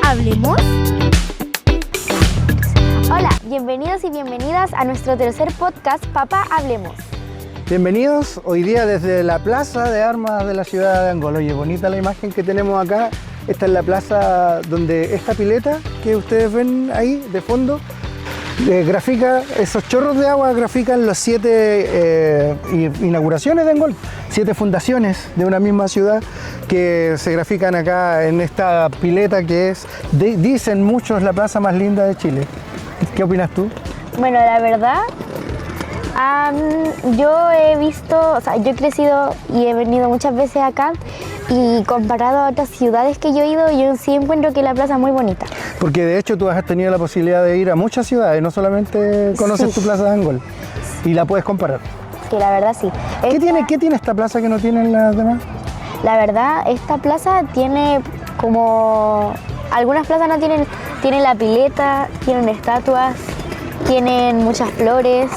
Hablemos. Hola, bienvenidos y bienvenidas a nuestro tercer podcast, Papá Hablemos. Bienvenidos hoy día desde la Plaza de Armas de la ciudad de Angol. Oye, bonita la imagen que tenemos acá. Esta es la plaza donde esta pileta que ustedes ven ahí de fondo grafica, esos chorros de agua grafican las 7 inauguraciones de Angol, 7 fundaciones de una misma ciudad que se grafican acá en esta pileta que es, dicen muchos, la plaza más linda de Chile. ¿Qué opinas tú? Bueno, la verdad, yo he visto, yo he crecido y he venido muchas veces acá y comparado a otras ciudades que yo he ido, yo sí encuentro que la plaza es muy bonita. Porque de hecho tú has tenido la posibilidad de ir a muchas ciudades, no solamente conoces tu plaza de Angol y la puedes comparar. Sí, la verdad sí. ¿Qué tiene esta plaza que no tienen las demás? La verdad, esta plaza tiene como... Algunas plazas no tienen la pileta, tienen estatuas, tienen muchas flores,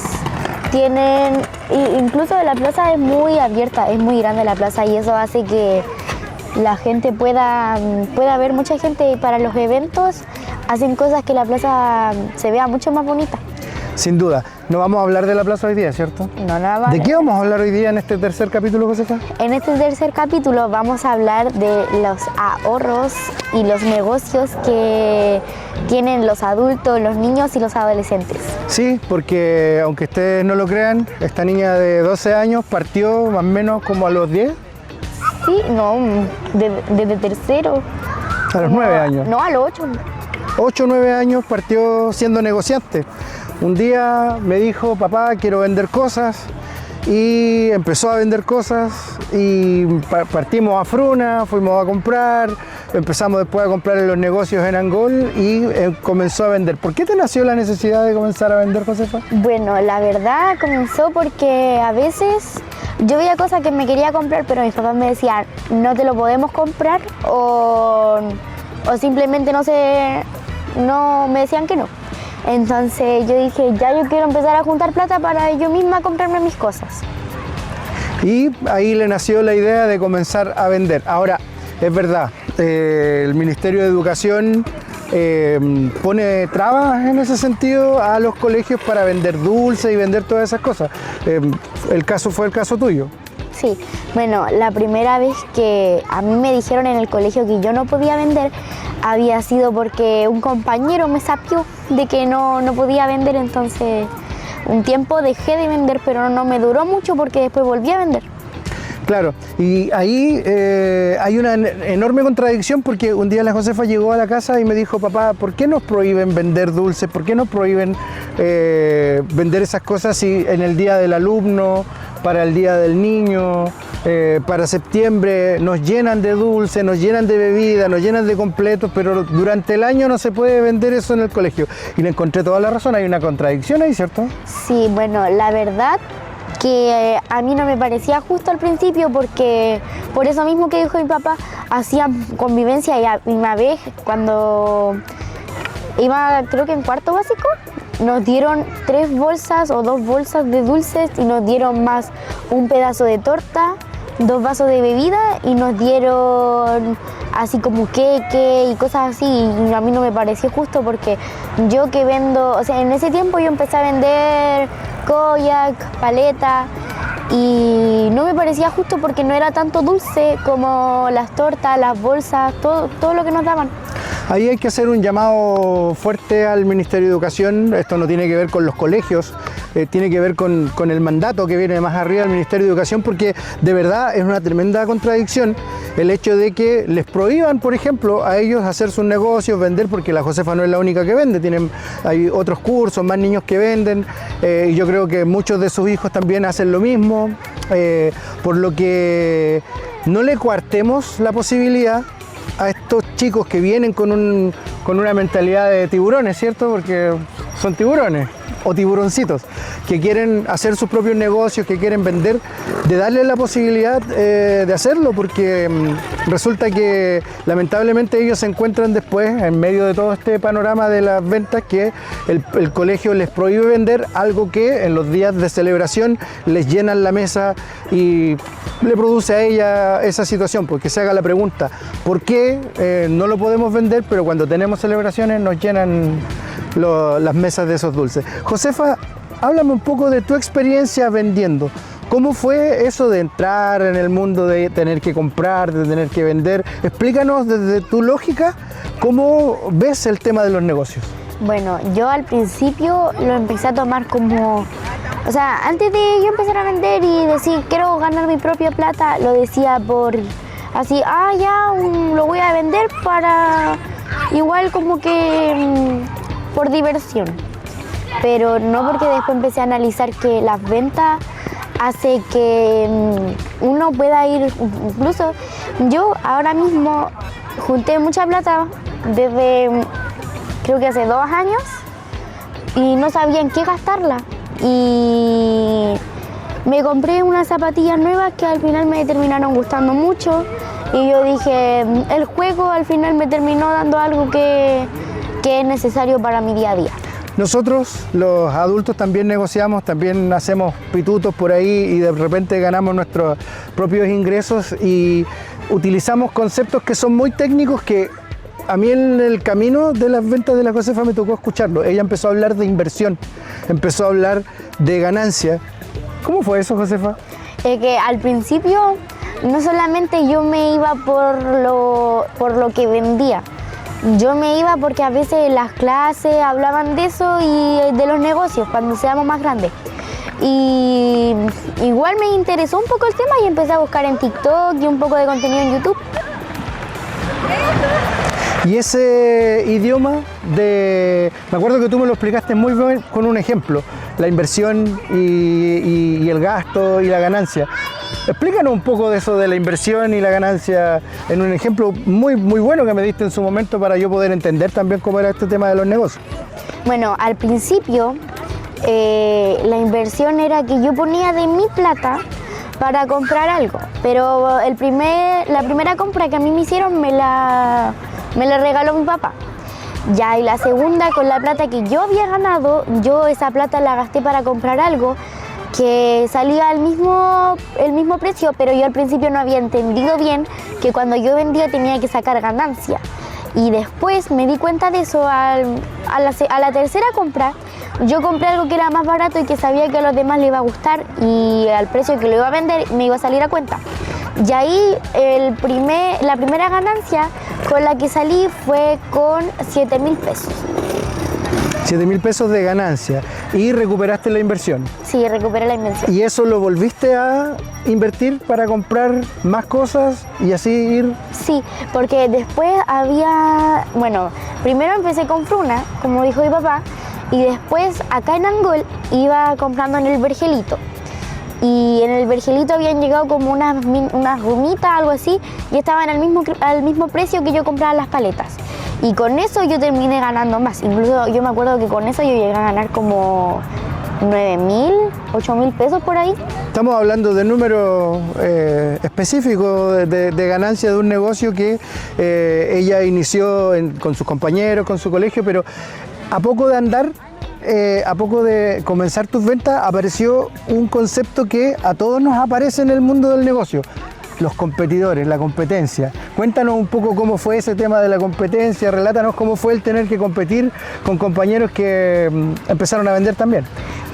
incluso la plaza es muy abierta, es muy grande la plaza y eso hace que la gente pueda ver mucha gente para los eventos, hacen cosas que la plaza se vea mucho más bonita. Sin duda. No vamos a hablar de la plaza hoy día, ¿cierto? No vamos. ¿De qué vamos a hablar hoy día en este tercer capítulo, Josefa? En este tercer capítulo vamos a hablar de los ahorros y los negocios que tienen los adultos, los niños y los adolescentes. Sí, porque aunque ustedes no lo crean, esta niña de 12 años partió más o menos como a los 10. Sí, no, desde tercero. A los 9 años. No, a los 8. 8 o 9 años partió siendo negociante. Un día me dijo, papá, quiero vender cosas, y empezó a vender cosas y partimos a Fruna, fuimos a comprar, empezamos después a comprar en los negocios en Angol y comenzó a vender. ¿Por qué te nació la necesidad de comenzar a vender, Josefa? Bueno, la verdad comenzó porque a veces yo veía cosas que me quería comprar, pero mis papás me decían, no te lo podemos comprar, o simplemente no me decían que no. Entonces yo dije, ya yo quiero empezar a juntar plata para yo misma comprarme mis cosas. Y ahí le nació la idea de comenzar a vender. Ahora, es verdad, el Ministerio de Educación pone trabas en ese sentido a los colegios para vender dulces y vender todas esas cosas. Fue el caso tuyo. Sí, bueno, la primera vez que a mí me dijeron en el colegio que yo no podía vender había sido porque un compañero me sapió de que no podía vender, entonces un tiempo dejé de vender, pero no me duró mucho porque después volví a vender. Claro, y ahí hay una enorme contradicción porque un día la Josefa llegó a la casa y me dijo, papá, ¿por qué nos prohíben vender dulces? ¿Por qué nos prohíben vender esas cosas si en el día del alumno, para el día del niño, para septiembre nos llenan de dulce, nos llenan de bebida, nos llenan de completos, pero durante el año no se puede vender eso en el colegio? Y le encontré toda la razón, hay una contradicción ahí, ¿cierto? Sí, bueno, la verdad que a mí no me parecía justo al principio porque por eso mismo que dijo mi papá, hacían convivencia y una vez cuando iba creo que en cuarto básico, nos dieron 3 bolsas o 2 bolsas de dulces y nos dieron más un pedazo de torta, 2 vasos de bebida y nos dieron así como queque y cosas así, y a mí no me pareció justo porque yo que vendo, en ese tiempo yo empecé a vender koyak, paleta y no me parecía justo porque no era tanto dulce como las tortas, las bolsas, todo lo que nos daban. Ahí hay que hacer un llamado fuerte al Ministerio de Educación. Esto no tiene que ver con los colegios, tiene que ver con el mandato que viene más arriba del Ministerio de Educación, porque de verdad es una tremenda contradicción el hecho de que les prohíban, por ejemplo, a ellos hacer sus negocios, vender, porque la Josefa no es la única que vende, hay otros cursos, más niños que venden, y yo creo que muchos de sus hijos también hacen lo mismo, por lo que no le coartemos la posibilidad a estos chicos que vienen con una mentalidad de tiburones, ¿cierto? Porque son tiburones. o tiburoncitos que quieren hacer sus propios negocios, que quieren vender, de darles la posibilidad de hacerlo, porque resulta que lamentablemente ellos se encuentran después, en medio de todo este panorama de las ventas, que el colegio les prohíbe vender algo que en los días de celebración les llenan la mesa y le produce a ella esa situación, porque se haga la pregunta, ¿por qué no lo podemos vender, pero cuando tenemos celebraciones nos llenan las mesas de esos dulces? Josefa, háblame un poco de tu experiencia vendiendo. ¿Cómo fue eso de entrar en el mundo de tener que comprar, de tener que vender? Explícanos desde tu lógica cómo ves el tema de los negocios. Bueno, yo al principio lo empecé a tomar como... O sea, antes de yo empezar a vender y decir quiero ganar mi propia plata, lo decía por así, lo voy a vender para igual como que por diversión. Pero no, porque después empecé a analizar que las ventas hace que uno pueda ir, incluso yo ahora mismo junté mucha plata desde creo que hace 2 años y no sabía en qué gastarla. Y me compré unas zapatillas nuevas que al final me terminaron gustando mucho y yo dije, el juego al final me terminó dando algo que es necesario para mi día a día. Nosotros, los adultos, también negociamos, también hacemos pitutos por ahí y de repente ganamos nuestros propios ingresos y utilizamos conceptos que son muy técnicos que a mí en el camino de las ventas de la Josefa me tocó escucharlo. Ella empezó a hablar de inversión, empezó a hablar de ganancia. ¿Cómo fue eso, Josefa? Que al principio no solamente yo me iba por lo que vendía, yo me iba porque a veces las clases hablaban de eso y de los negocios cuando seamos más grandes. Y igual me interesó un poco el tema y empecé a buscar en TikTok y un poco de contenido en YouTube. Y ese idioma me acuerdo que tú me lo explicaste muy bien con un ejemplo, la inversión y el gasto y la ganancia. Explícanos un poco de eso de la inversión y la ganancia en un ejemplo muy bueno que me diste en su momento para yo poder entender también cómo era este tema de los negocios. Bueno, al principio la inversión era que yo ponía de mi plata para comprar algo, pero la primera compra que a mí me hicieron me la regaló mi papá. Ya, y la segunda, con la plata que yo había ganado, yo esa plata la gasté para comprar algo que salía el mismo precio, pero yo al principio no había entendido bien que cuando yo vendía tenía que sacar ganancia. Y después me di cuenta de eso a la tercera compra. Yo compré algo que era más barato y que sabía que a los demás les iba a gustar y al precio que lo iba a vender me iba a salir a cuenta. Y ahí la primera ganancia con la que salí fue con 7.000 pesos. 7.000 pesos de ganancia y recuperaste la inversión. Sí, recuperé la inversión. ¿Y eso lo volviste a invertir para comprar más cosas y así ir? Sí, porque después primero empecé con Fruna, como dijo mi papá, y después acá en Angol iba comprando en el Vergelito. Y en el Vergelito habían llegado como unas gomitas, algo así, y estaban al mismo precio que yo compraba las paletas. Y con eso yo terminé ganando más. Incluso yo me acuerdo que con eso yo llegué a ganar como 9.000, 8.000 pesos por ahí. Estamos hablando de números específicos de ganancia de un negocio que ella inició con sus compañeros, con su colegio, pero a poco de andar, a poco de comenzar tus ventas, apareció un concepto que a todos nos aparece en el mundo del negocio: los competidores, la competencia. Cuéntanos un poco cómo fue ese tema de la competencia, relátanos cómo fue el tener que competir con compañeros que empezaron a vender también.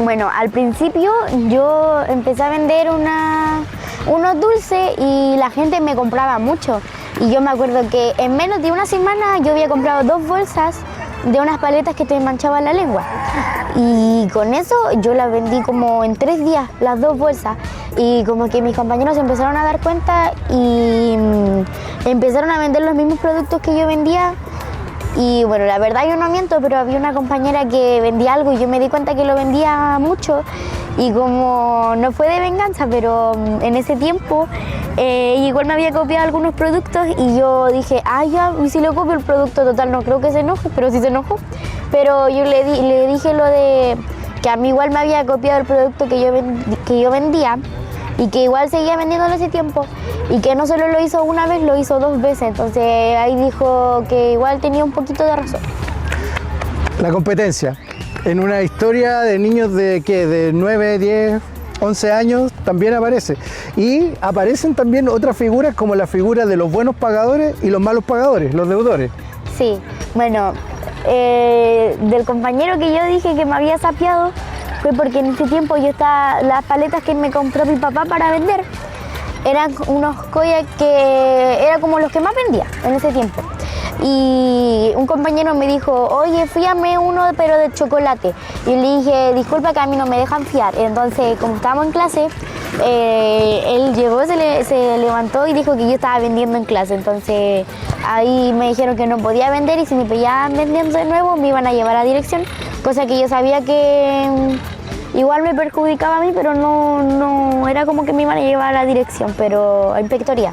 Bueno, al principio yo empecé a vender unos dulces y la gente me compraba mucho. Y yo me acuerdo que en menos de una semana yo había comprado 2 bolsas de unas paletas que te manchaban la lengua. Y con eso yo las vendí como en 3 días, las 2 bolsas. Y como que mis compañeros se empezaron a dar cuenta y empezaron a vender los mismos productos que yo vendía. Y bueno, la verdad yo no miento, pero había una compañera que vendía algo y yo me di cuenta que lo vendía mucho. Y como no fue de venganza, pero en ese tiempo igual me había copiado algunos productos y yo dije, y si le copio el producto, total, no creo que se enoje, pero sí se enojó. Pero yo le dije lo de que a mí igual me había copiado el producto que yo vendía y que igual seguía vendiendo en ese tiempo y que no solo lo hizo una vez, lo hizo 2 veces. Entonces ahí dijo que igual tenía un poquito de razón. La competencia. En una historia de niños de, ¿qué? De 9, 10, 11 años también aparece. Y aparecen también otras figuras como la figura de los buenos pagadores y los malos pagadores, los deudores. Sí, bueno, del compañero que yo dije que me había sapeado fue porque en ese tiempo las paletas que me compró mi papá para vender eran unos koyak que eran como los que más vendía en ese tiempo. Y un compañero me dijo, oye, fíame uno pero de chocolate. Y le dije, disculpa que a mí no me dejan fiar. Entonces, como estábamos en clase, él llegó, se levantó y dijo que yo estaba vendiendo en clase. Entonces ahí me dijeron que no podía vender y si me pillaban vendiendo de nuevo me iban a llevar a dirección. Cosa que yo sabía que igual me perjudicaba a mí, pero no era como que me iban a llevar a la dirección, pero a inspectoría.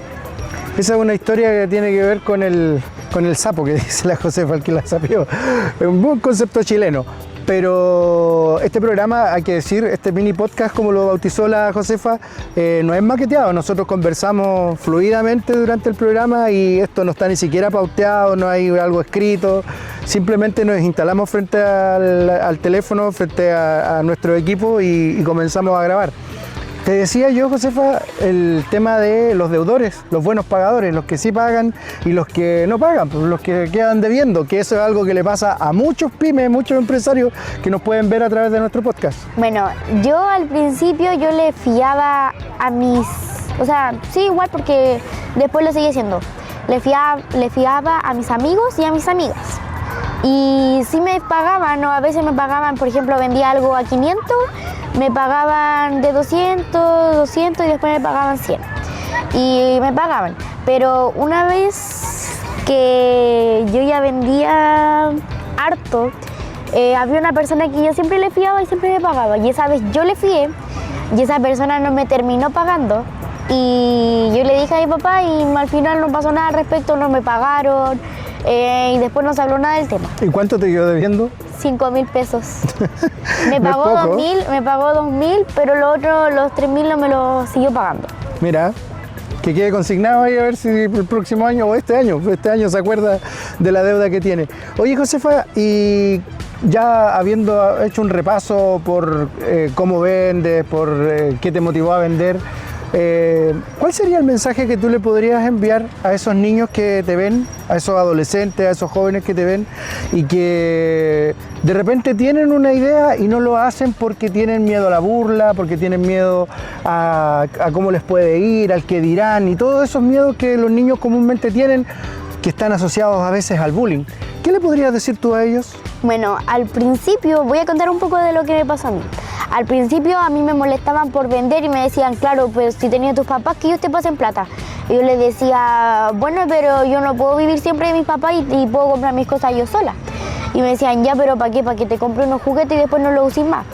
Esa es una historia que tiene que ver con el sapo que dice la Josefa, el que la sapió. Es un buen concepto chileno. Pero este programa, hay que decir, este mini podcast, como lo bautizó la Josefa, no es maqueteado. Nosotros conversamos fluidamente durante el programa y esto no está ni siquiera pauteado, no hay algo escrito. Simplemente nos instalamos frente al teléfono, frente a nuestro equipo y comenzamos a grabar. Te decía yo, Josefa, el tema de los deudores, los buenos pagadores, los que sí pagan y los que no pagan, pues los que quedan debiendo, que eso es algo que le pasa a muchos pymes, muchos empresarios que nos pueden ver a través de nuestro podcast. Bueno, yo al principio yo le fiaba a mis, o sea, sí igual porque después lo seguí haciendo, le fiaba a mis amigos y a mis amigas. Y sí me pagaban, ¿no? A veces me pagaban, por ejemplo, vendía algo a 500, me pagaban de 200 y después me pagaban 100. Y me pagaban. Pero una vez que yo ya vendía harto, había una persona que yo siempre le fiaba y siempre me pagaba. Y esa vez yo le fié y esa persona no me terminó pagando. Y yo le dije a mi papá y al final no pasó nada al respecto, no me pagaron. Y después no se habló nada del tema. ¿Y cuánto te quedó debiendo? 5.000 pesos. Me No es pagó poco. 2.000, pero los 3.000 no me los siguió pagando. Mira, que quede consignado ahí a ver si el próximo año o este año se acuerda de la deuda que tiene. Oye, Josefa, y ya habiendo hecho un repaso por cómo vendes, por qué te motivó a vender, ¿cuál sería el mensaje que tú le podrías enviar a esos niños que te ven, a esos adolescentes, a esos jóvenes que te ven y que de repente tienen una idea y no lo hacen porque tienen miedo a la burla, porque tienen miedo a cómo les puede ir, al que dirán y todos esos miedos que los niños comúnmente tienen, que están asociados a veces al bullying? ¿Qué le podrías decir tú a ellos? Bueno, al principio voy a contar un poco de lo que me pasó a mí. Al principio a mí me molestaban por vender y me decían, claro, pues si tenías tus papás que ellos te pasen plata. Y yo les decía, bueno, pero yo no puedo vivir siempre de mis papás y puedo comprar mis cosas yo sola. Y me decían, ya, pero ¿para qué? Para que te compre unos juguetes y después no los uses más.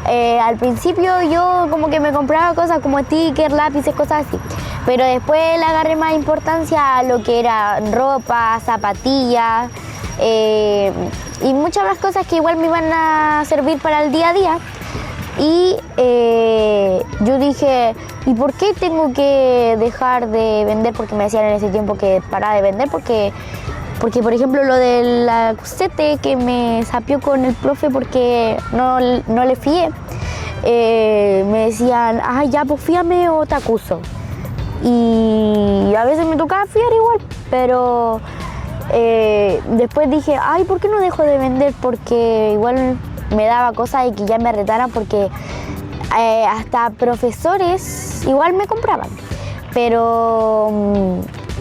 Al principio yo como que me compraba cosas como stickers, lápices, cosas así. Pero después le agarré más importancia a lo que era ropa, zapatillas y muchas más cosas que igual me iban a servir para el día a día. Y yo dije, ¿y por qué tengo que dejar de vender? Porque me decían en ese tiempo que paraba de vender porque por ejemplo lo del acusete que me sapió con el profe porque no le fié, me decían, ya pues fíame o te acuso. Y a veces me tocaba fiar igual, pero después dije, ¿por qué no dejo de vender? Porque igual me daba cosa de que ya me retaran porque hasta profesores igual me compraban, pero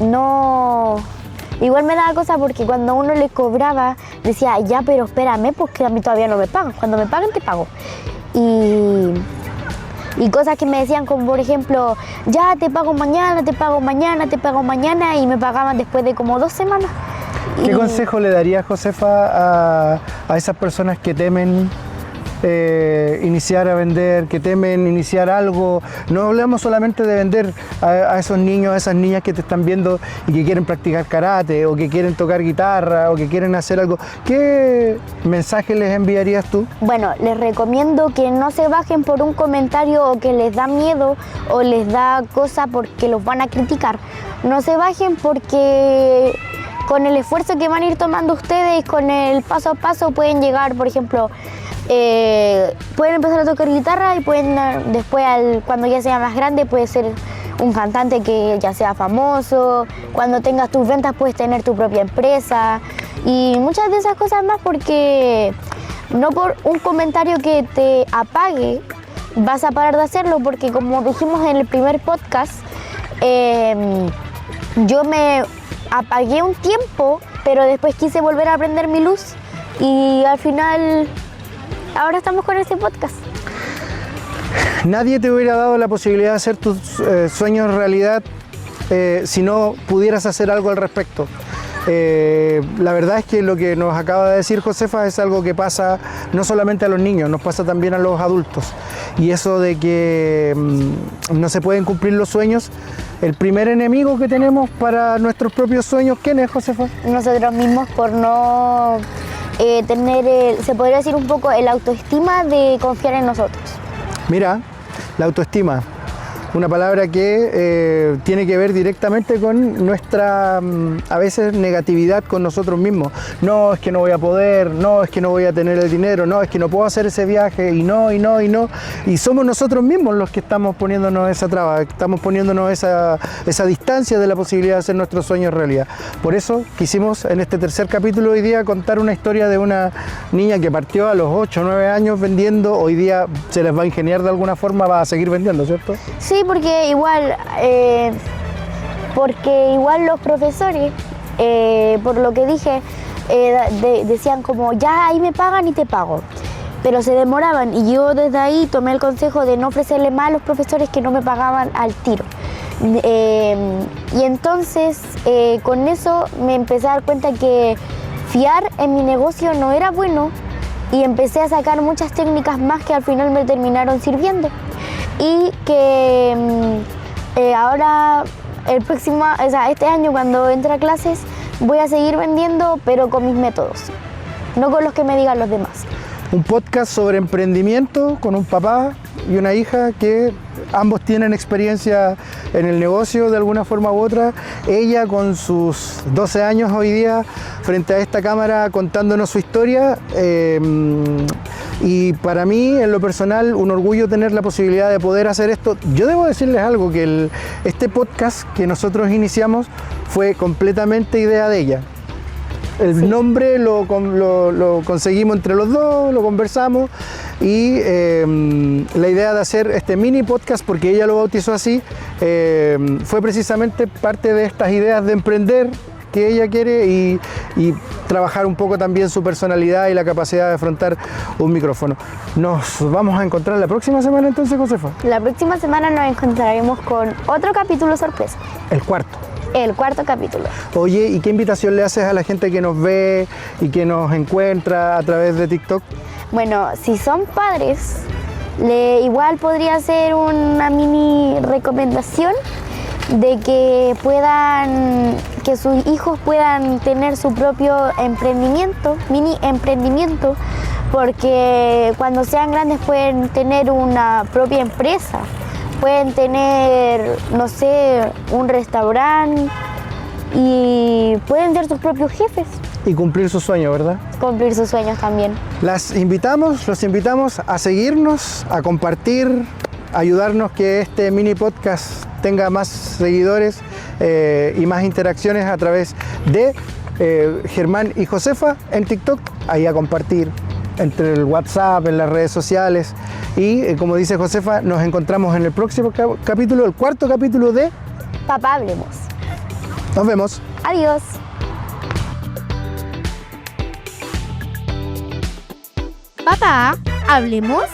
no, igual me daba cosa porque cuando uno le cobraba decía, ya, pero espérame, porque a mí todavía no me pagan, cuando me paguen te pago. Y cosas que me decían como por ejemplo, ya te pago mañana, te pago mañana, te pago mañana y me pagaban después de como 2 semanas. ¿Qué consejo le daría, Josefa, a esas personas que temen iniciar a vender, que temen iniciar algo. No hablamos solamente de vender a esos niños, a esas niñas que te están viendo y que quieren practicar karate o que quieren tocar guitarra o que quieren hacer algo. ¿Qué mensaje les enviarías tú? Bueno, les recomiendo que no se bajen por un comentario o que les da miedo o les da cosa porque los van a criticar. No se bajen porque con el esfuerzo que van a ir tomando ustedes, con el paso a paso pueden llegar, por ejemplo, pueden empezar a tocar guitarra y pueden después, cuando ya sea más grande, puede ser un cantante que ya sea famoso. Cuando tengas tus ventas puedes tener tu propia empresa y muchas de esas cosas más, porque no por un comentario que te apague vas a parar de hacerlo, porque como dijimos en el primer podcast, yo me apagué un tiempo, pero después quise volver a prender mi luz y al final ahora estamos con este podcast. Nadie te hubiera dado la posibilidad de hacer tus sueños realidad si no pudieras hacer algo al respecto. La verdad es que lo que nos acaba de decir Josefa es algo que pasa no solamente a los niños, nos pasa también a los adultos. Y eso de que no se pueden cumplir los sueños, el primer enemigo que tenemos para nuestros propios sueños, ¿quién es, Josefa? Nosotros mismos, por no tener, se podría decir un poco, el autoestima de confiar en nosotros. Mira, la autoestima. Una palabra que tiene que ver directamente con nuestra, a veces, negatividad con nosotros mismos. No, es que no voy a poder, no, es que no voy a tener el dinero, no, es que no puedo hacer ese viaje, y no. Y somos nosotros mismos los que estamos poniéndonos esa traba, estamos poniéndonos esa distancia de la posibilidad de hacer nuestros sueños realidad. Por eso quisimos en este tercer capítulo hoy día contar una historia de una niña que partió a los 8 o 9 años vendiendo. Hoy día se les va a ingeniar de alguna forma, va a seguir vendiendo, ¿cierto? Sí, porque igual los profesores, por lo que dije, decían como, ya ahí me pagan y te pago, pero se demoraban y yo desde ahí tomé el consejo de no ofrecerle más a los profesores que no me pagaban al tiro. Y entonces con eso me empecé a dar cuenta que fiar en mi negocio no era bueno y empecé a sacar muchas técnicas más que al final me terminaron sirviendo. Y que ahora, este año cuando entre a clases, voy a seguir vendiendo, pero con mis métodos, no con los que me digan los demás. Un podcast sobre emprendimiento con un papá y una hija que ambos tienen experiencia en el negocio de alguna forma u otra. Ella con sus 12 años hoy día frente a esta cámara contándonos su historia. Y para mí, en lo personal, un orgullo tener la posibilidad de poder hacer esto. Yo debo decirles algo, que este podcast que nosotros iniciamos fue completamente idea de ella. El nombre lo conseguimos entre los dos, lo conversamos y la idea de hacer este mini podcast, porque ella lo bautizó así, fue precisamente parte de estas ideas de emprender que ella quiere y trabajar un poco también su personalidad y la capacidad de afrontar un micrófono. Nos vamos a encontrar la próxima semana entonces, Josefa. La próxima semana nos encontraremos con otro capítulo sorpresa. El cuarto. El cuarto capítulo. Oye, ¿y qué invitación le haces a la gente que nos ve y que nos encuentra a través de TikTok? Bueno, si son padres, igual podría ser una mini recomendación de que sus hijos puedan tener su propio emprendimiento, mini emprendimiento, porque cuando sean grandes pueden tener una propia empresa. Pueden tener, no sé, un restaurante y pueden ser sus propios jefes. Y cumplir sus sueños, ¿verdad? Cumplir sus sueños también. Los invitamos a seguirnos, a compartir, a ayudarnos que este mini podcast tenga más seguidores y más interacciones a través de Germán y Josefa en TikTok, ahí a compartir entre el WhatsApp, en las redes sociales. Y como dice Josefa, nos encontramos en el próximo capítulo, el cuarto capítulo de Papá, hablemos. Nos vemos. Adiós. Papá, hablemos.